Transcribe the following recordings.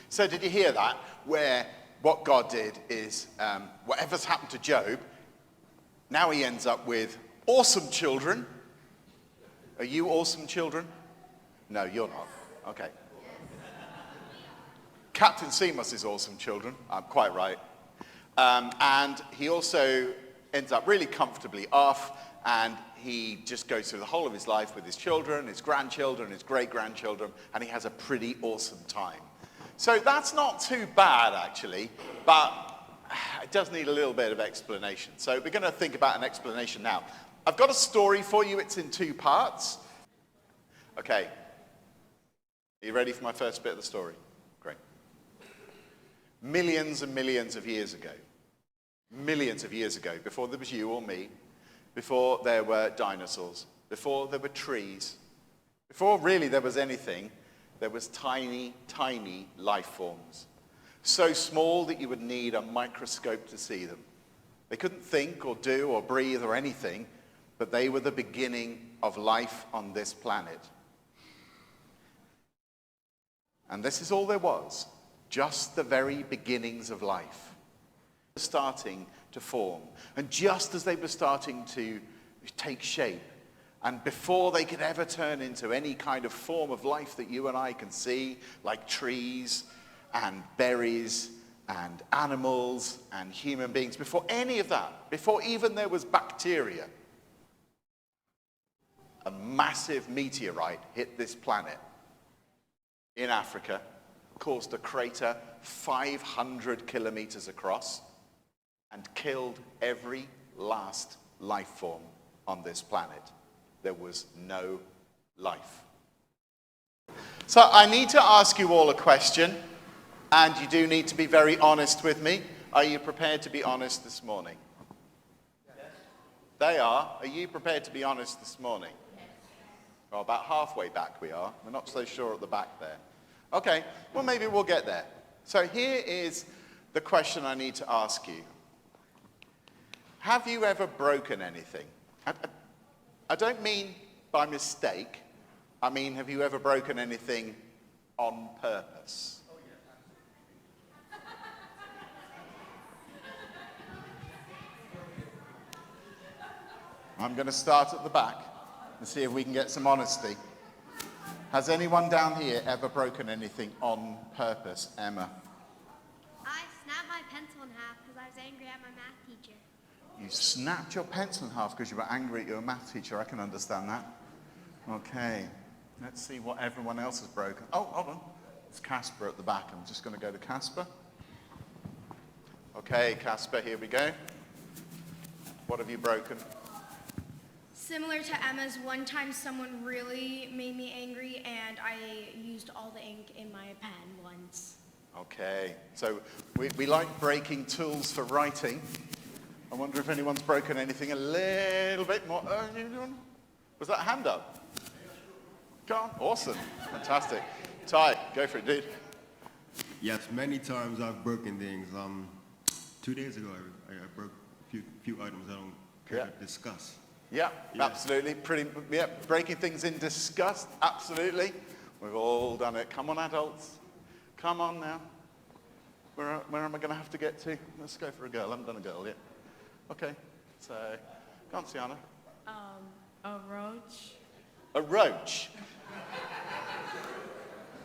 So did you hear that? Where what God did is, whatever's happened to Job, now he ends up with awesome children. Are you awesome children? No, you're not. Okay. Captain Seamus is awesome children. I'm quite right. And he also ends up really comfortably off, and he just goes through the whole of his life with his children, his grandchildren, his great-grandchildren, and he has a pretty awesome time. So that's not too bad, actually, but it does need a little bit of explanation. So we're going to think about an explanation now. I've got a story for you. It's in 2 parts. Okay. Are you ready for my first bit of the story? Great. Millions and millions of years ago, before there was you or me, before there were dinosaurs, before there were trees, before really there was anything, there was tiny, tiny life forms. So small that you would need a microscope to see them. They couldn't think or do or breathe or anything, but they were the beginning of life on this planet. And this is all there was, just the very beginnings of life, starting to form. And just as they were starting to take shape, and before they could ever turn into any kind of form of life that you and I can see, like trees and berries and animals and human beings, before any of that, before even there was bacteria, a massive meteorite hit this planet in Africa, caused a crater 500 kilometers across, and killed every last life form on this planet. There was no life. So I need to ask you all a question, and you do need to be very honest with me. Are you prepared to be honest this morning? Yes. They are. Are you prepared to be honest this morning? Yes. Well, about halfway back we are. We're not so sure at the back there. Okay, well maybe we'll get there. So here is the question I need to ask you. Have you ever broken anything? I don't mean by mistake. I mean, have you ever broken anything on purpose? Oh, yeah. I'm going to start at the back and see if we can get some honesty. Has anyone down here ever broken anything on purpose? Emma? I snapped my pencil in half because I was angry at my math teacher. You snapped your pencil in half because you were angry at your math teacher. I can understand that. Okay. Let's see what everyone else has broken. Oh, hold on. It's Casper at the back. I'm just going to go to Casper. Okay, Casper, here we go. What have you broken? Similar to Emma's, one time someone really made me angry and I used all the ink in my pen once. Okay. So we like breaking tools for writing. I wonder if anyone's broken anything a little bit more. Was that a hand up? Go on. Awesome. Fantastic. Ty, go for it, dude. Yes, many times I've broken things. 2 days ago, I broke a few items I don't care to discuss. Yeah, absolutely. Breaking things in disgust, absolutely. We've all done it. Come on, adults. Come on now. Where am I going to have to get to? Let's go for a girl. I haven't done a girl yet. Okay, so, go on, Sienna. A roach. A roach?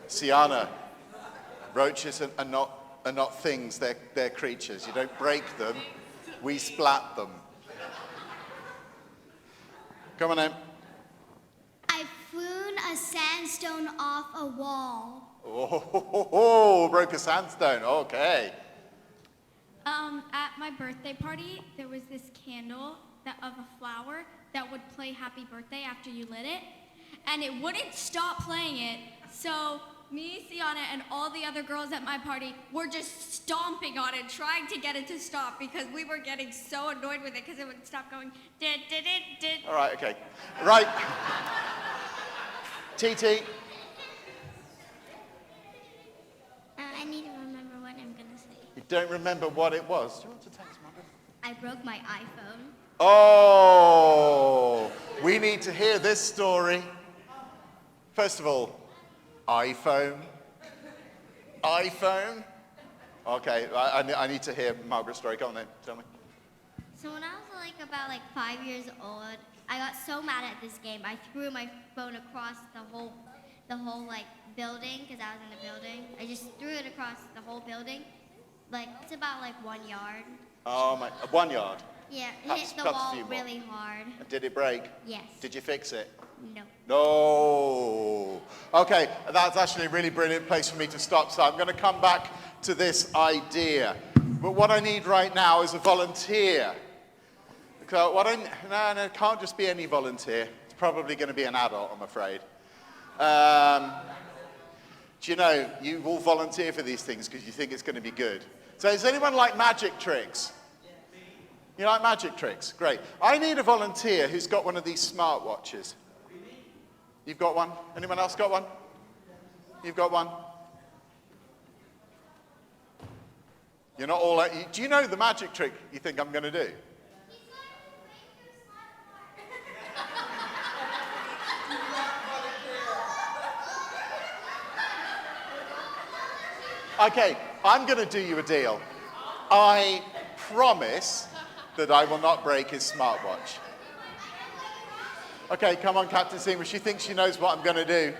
Sienna, roaches are not things, they're creatures. You don't break them, we splat them. Come on in. I flown a sandstone off a wall. Oh, broke a sandstone, okay. At my birthday party, there was this candle of a flower that would play Happy Birthday after you lit it, and it wouldn't stop playing it, so me, Sienna, and all the other girls at my party were just stomping on it, trying to get it to stop, because we were getting so annoyed with it, because it would stop going, did. All right, okay. Right. TT. I need to remember what I'm going to say. You don't remember what it was? Do you want to text Mother? I broke my iPhone. Oh, we need to hear this story. First of all, iPhone. iPhone? Okay, I need to hear Margaret's story. Go on then, tell me. So when I was about 5 years old, I got so mad at this game. I threw my phone across the whole building because I was in the building. I just threw it across the whole building. It's about 1 yard. Oh my, 1 yard? Yeah, Perhaps- hit the perhaps a wall few more. really hard. Did it break? Yes. Did you fix it? No. No. Okay, that's actually a really brilliant place for me to stop. So I'm going to come back to this idea. But what I need right now is a volunteer. So no, it can't just be any volunteer. It's probably going to be an adult, I'm afraid. Do you know, you all volunteer for these things because you think it's going to be good. So does anyone like magic tricks? You like magic tricks? Great. I need a volunteer who's got one of these smartwatches. You've got one? Anyone else got one? You've got one? You're not all... Do you know the magic trick you think I'm going to do? Okay, I'm going to do you a deal. I promise that I will not break his smartwatch. Okay, come on, Captain Seamer. She thinks she knows what I'm going to do.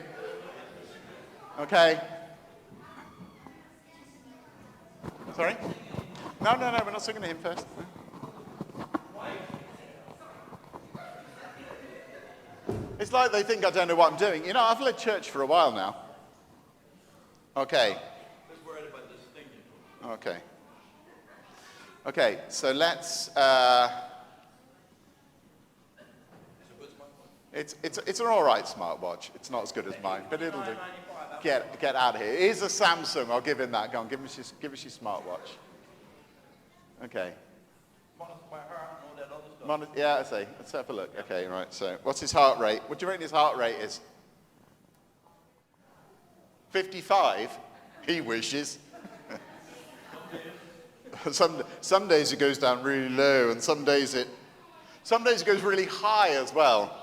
Okay. Sorry? No, we're not singing to him first. It's like they think I don't know what I'm doing. You know, I've led church for a while now. Okay. Okay. Okay, so let's... It's an all right smartwatch. It's not as good as mine, but it'll do. Get out of here. Here's a Samsung. I'll give him that. Go on, give us your smartwatch. Okay. Yeah, I see. Let's have a look. Okay, right. So, what's his heart rate? What do you reckon his heart rate is? 55? He wishes. Some days it goes down really low, and some days it goes really high as well.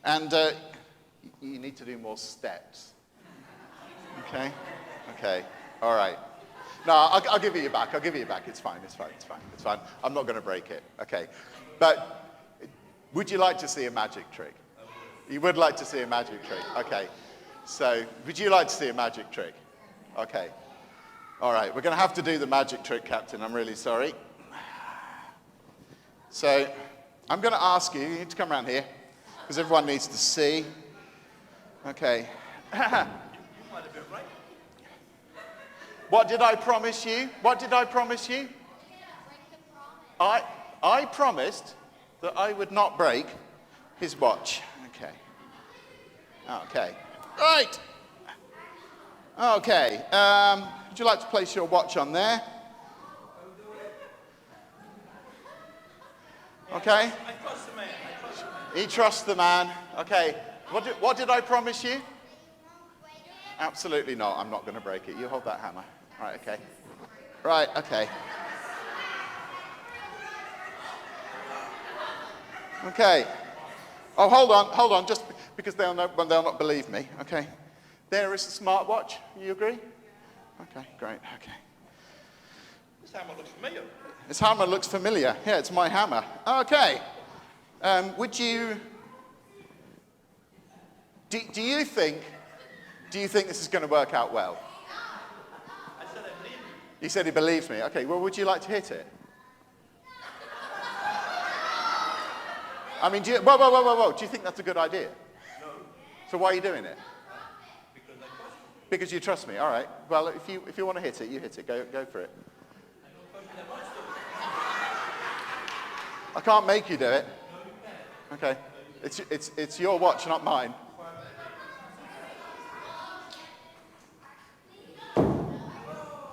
And you need to do more steps. Okay? Okay. All right. No, I'll give it you back. I'll give it you back. It's fine. I'm not going to break it. Okay. But would you like to see a magic trick? You would like to see a magic trick. Okay. So, would you like to see a magic trick? Okay. All right. We're going to have to do the magic trick, Captain. I'm really sorry. So, I'm going to ask you, you need to come around here, because everyone needs to see. Okay. What did I promise you? What did I promise you? I promised that I would not break his watch. Okay. Okay. Right. Okay. Would you like to place your watch on there? Okay. I trust the man. He trusts the man. Okay. What did I promise you? Absolutely not. I'm not going to break it. You hold that hammer. Right, okay. Right, okay. Okay. Oh, hold on, just because they'll not believe me, okay? There is the smartwatch. You agree? Okay, great, okay. This hammer looks familiar. This hammer looks familiar. Yeah, it's my hammer. Okay. Would you... Do you think this is going to work out well? I said I believe you. You said he believes me. Okay, well, would you like to hit it? I mean, whoa. Do you think that's a good idea? No. So why are you doing it? Because I trust you. Because you trust me. All right. Well, if you want to hit it, you hit it. Go for it. I don't trust you that much, though. I can't make you do it. No, you can. Okay. It's your watch, not mine.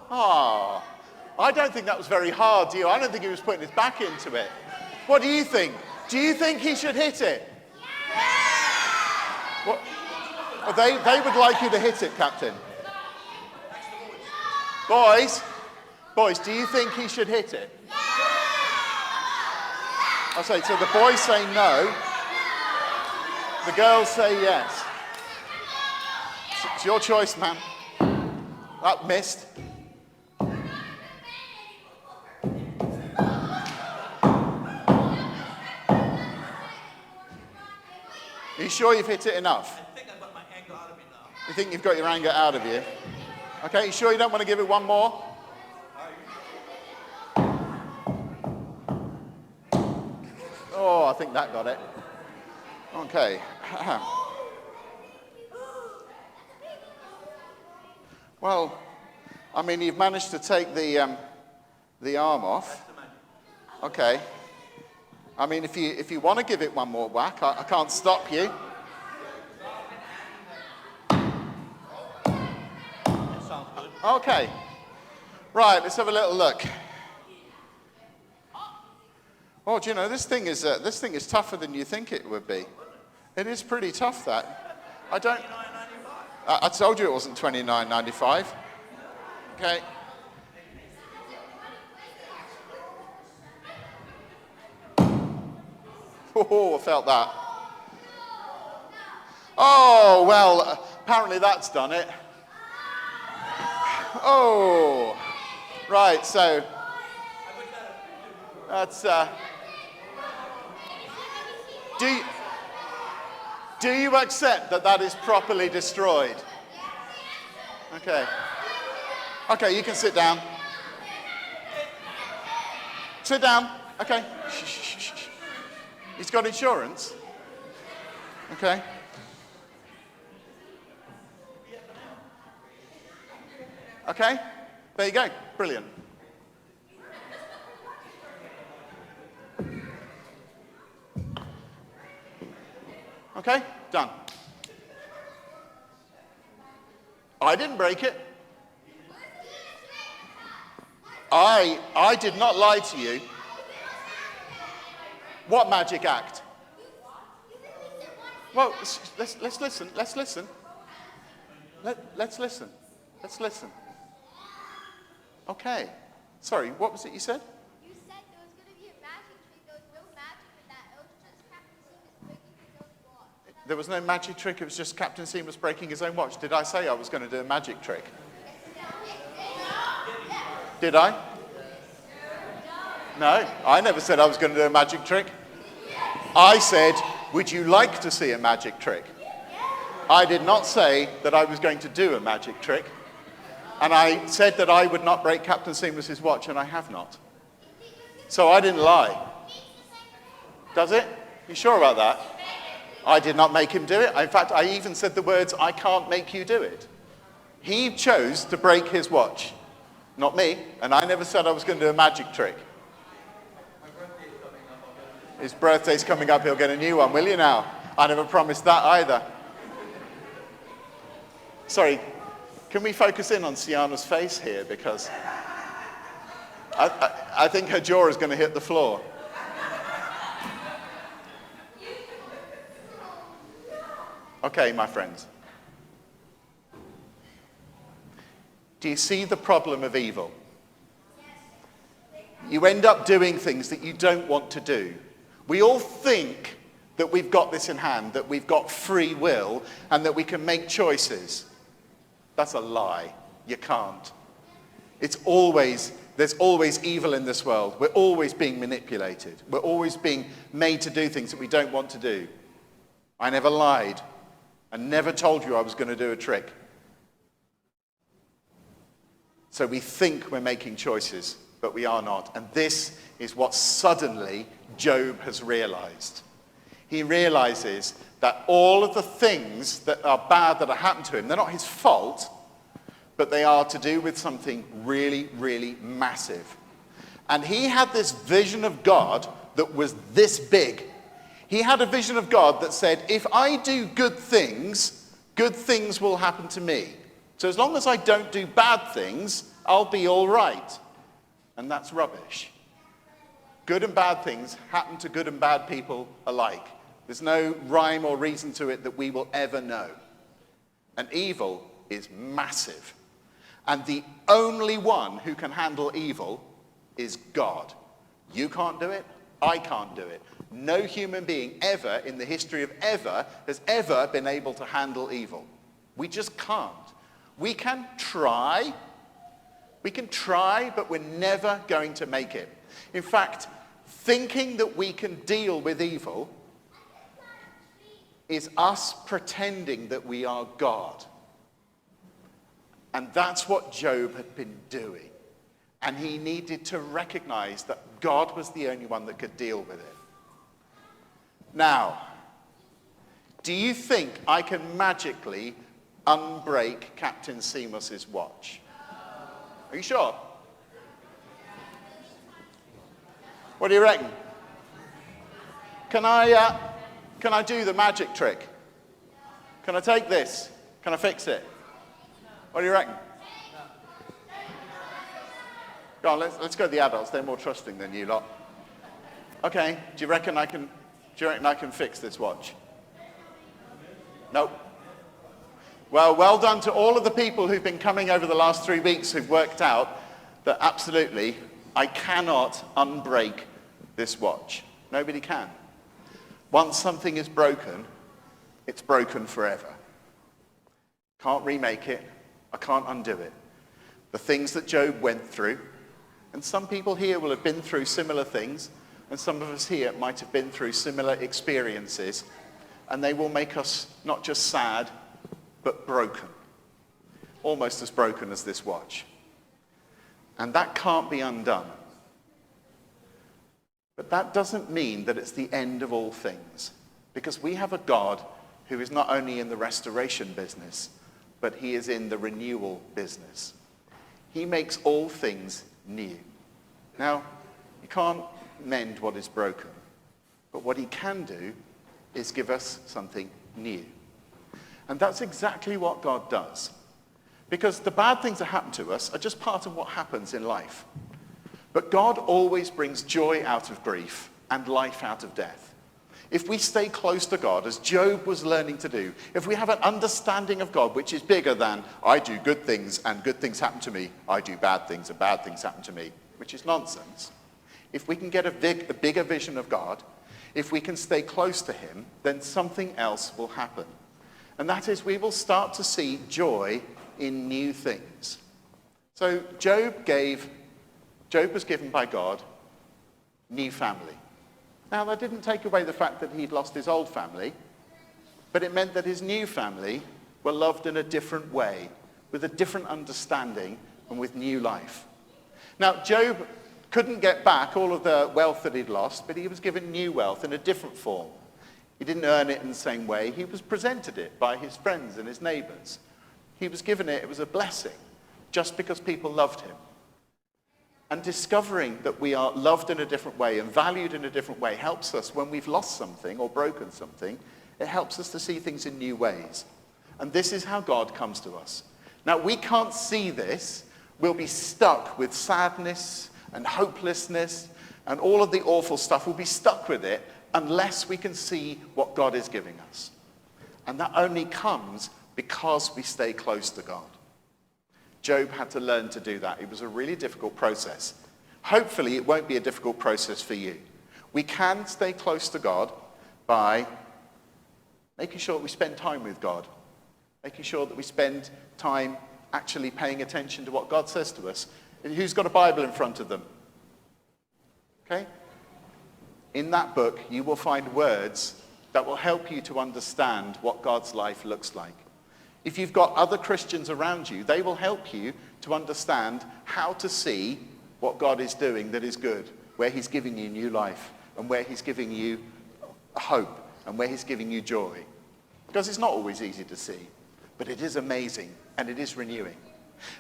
Oh, I don't think that was very hard, do you? I don't think he was putting his back into it. What do you think? Do you think he should hit it? What? Well, they would like you to hit it, Captain. Boys, do you think he should hit it? I say, so the boys say no. The girls say yes. It's your choice, man. That missed. Are you sure you've hit it enough? I think I got my anger out of me now. You think you've got your anger out of you? Okay, you sure you don't want to give it one more? Oh, I think that got it. Okay. Well, I mean, you've managed to take the arm off. Okay. I mean, if you want to give it one more whack, I can't stop you. That sounds good. Okay. Right, let's have a little look. Oh, do you know, this thing is tougher than you think it would be. It is pretty tough, that. I told you it wasn't $29.95. Okay. Oh, I felt that. Oh, well, apparently that's done it. Oh. Right, so that's do you accept that that is properly destroyed? Okay. Okay, you can sit down. Sit down. Okay. Shh, shh, shh, shh. He's got insurance. Okay. Okay. There you go. Brilliant. Okay, done. I didn't break it. I did not lie to you. What magic act? Well, let's listen. Let's listen. Let's listen. Let's listen. Okay. Sorry, what was it you said? You said there was going to be a magic trick. There was no magic with that. It was just Captain Seamus breaking his own watch. There was no magic trick. It was just Captain Seamus breaking his own watch. Did I say I was going to do a magic trick? Did I? No, I never said I was going to do a magic trick. I said, would you like to see a magic trick? I did not say that I was going to do a magic trick. And I said that I would not break Captain Seamus's watch, and I have not. So I didn't lie. Does it? You sure about that? I did not make him do it. In fact, I even said the words, I can't make you do it. He chose to break his watch, not me, and I never said I was going to do a magic trick. His birthday's coming up, he'll get a new one, will you now? I never promised that either. Sorry, can we focus in on Sienna's face here? Because I think her jaw is going to hit the floor. Okay, my friends. Do you see the problem of evil? You end up doing things that you don't want to do. We all think that we've got this in hand, that we've got free will, and that we can make choices. That's a lie. You can't. There's always evil in this world. We're always being manipulated. We're always being made to do things that we don't want to do. I never lied. I never told you I was going to do a trick. So we think we're making choices, but we are not. And this is what suddenly Job has realized. He realizes that all of the things that are bad that have happened to him, they're not his fault, but they are to do with something really, really massive. And he had this vision of God that was this big. He had a vision of God that said, if I do good things will happen to me. So as long as I don't do bad things, I'll be all right. And that's rubbish. Good and bad things happen to good and bad people alike. There's no rhyme or reason to it that we will ever know. And evil is massive. And the only one who can handle evil is God. You can't do it. I can't do it. No human being ever in the history of ever has ever been able to handle evil. We just can't. We can try, but we're never going to make it. In fact, thinking that we can deal with evil is us pretending that we are God. And that's what Job had been doing. And he needed to recognize that God was the only one that could deal with it. Now, do you think I can magically unbreak Captain Seamus's watch? Are you sure? What do you reckon? Can I do the magic trick? Can I take this? Can I fix it? What do you reckon? Go on, let's go to the adults. They're more trusting than you lot. Okay, do you reckon I can fix this watch? Nope. Well done to all of the people who've been coming over the last 3 weeks who've worked out that absolutely I cannot unbreak this watch. Nobody can. Once something is broken, it's broken forever. Can't remake it. I can't undo it. The things that Job went through, and some people here will have been through similar things, and some of us here might have been through similar experiences, and they will make us not just sad, but broken. Almost as broken as this watch. And that can't be undone. But that doesn't mean that it's the end of all things. Because we have a God who is not only in the restoration business, but he is in the renewal business. He makes all things new. Now, you can't mend what is broken. But what he can do is give us something new. And that's exactly what God does. Because the bad things that happen to us are just part of what happens in life. But God always brings joy out of grief and life out of death. If we stay close to God, as Job was learning to do, if we have an understanding of God which is bigger than, I do good things and good things happen to me, I do bad things and bad things happen to me, which is nonsense. If we can get a bigger vision of God, if we can stay close to him, then something else will happen. And that is, we will start to see joy in new things. So Job was given by God new family. Now, that didn't take away the fact that he'd lost his old family, but it meant that his new family were loved in a different way, with a different understanding and with new life. Now, Job couldn't get back all of the wealth that he'd lost, but he was given new wealth in a different form. He didn't earn it in the same way. He was presented it by his friends and his neighbors. He was given it. It was a blessing, just because people loved him. And discovering that we are loved in a different way and valued in a different way helps us when we've lost something or broken something. It helps us to see things in new ways. And this is how God comes to us. Now, we can't see this. We'll be stuck with sadness and hopelessness and all of the awful stuff. We'll be stuck with it unless we can see what God is giving us. And that only comes because we stay close to God. Job had to learn to do that. It was a really difficult process. Hopefully, it won't be a difficult process for you. We can stay close to God by making sure that we spend time with God, making sure that we spend time actually paying attention to what God says to us. And who's got a Bible in front of them? Okay? In that book, you will find words that will help you to understand what God's life looks like. If you've got other Christians around you, they will help you to understand how to see what God is doing that is good, where he's giving you new life, and where he's giving you hope, and where he's giving you joy. Because it's not always easy to see, but it is amazing, and it is renewing.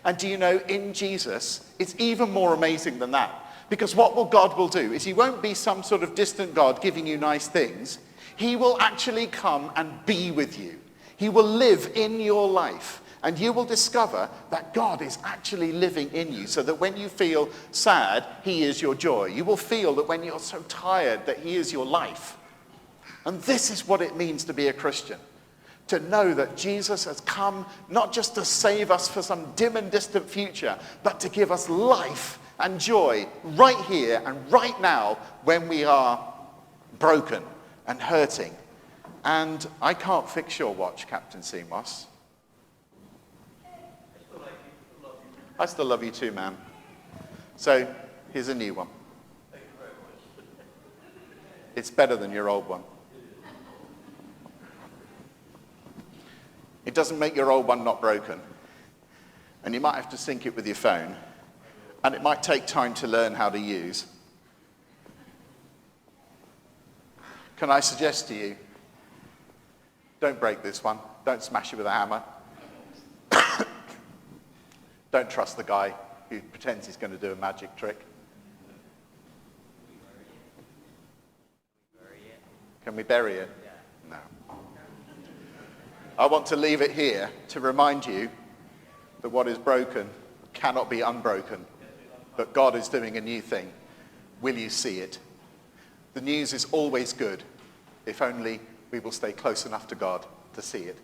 And do you know, in Jesus, it's even more amazing than that. Because what God will do is he won't be some sort of distant God giving you nice things. He will actually come and be with you. He will live in your life, and you will discover that God is actually living in you, so that when you feel sad, he is your joy. You will feel that when you're so tired, that he is your life. And this is what it means to be a Christian. To know that Jesus has come not just to save us for some dim and distant future, but to give us life and joy right here and right now when we are broken and hurting. And I can't fix your watch, Captain Seamus. I still love you too, man. So here's a new one. It's better than your old one. It doesn't make your old one not broken. And you might have to sync it with your phone. And it might take time to learn how to use. Can I suggest to you, don't break this one. Don't smash it with a hammer. Don't trust the guy who pretends he's going to do a magic trick. Can we bury it? No. I want to leave it here to remind you that what is broken cannot be unbroken, but God is doing a new thing. Will you see it? The news is always good, if only we will stay close enough to God to see it.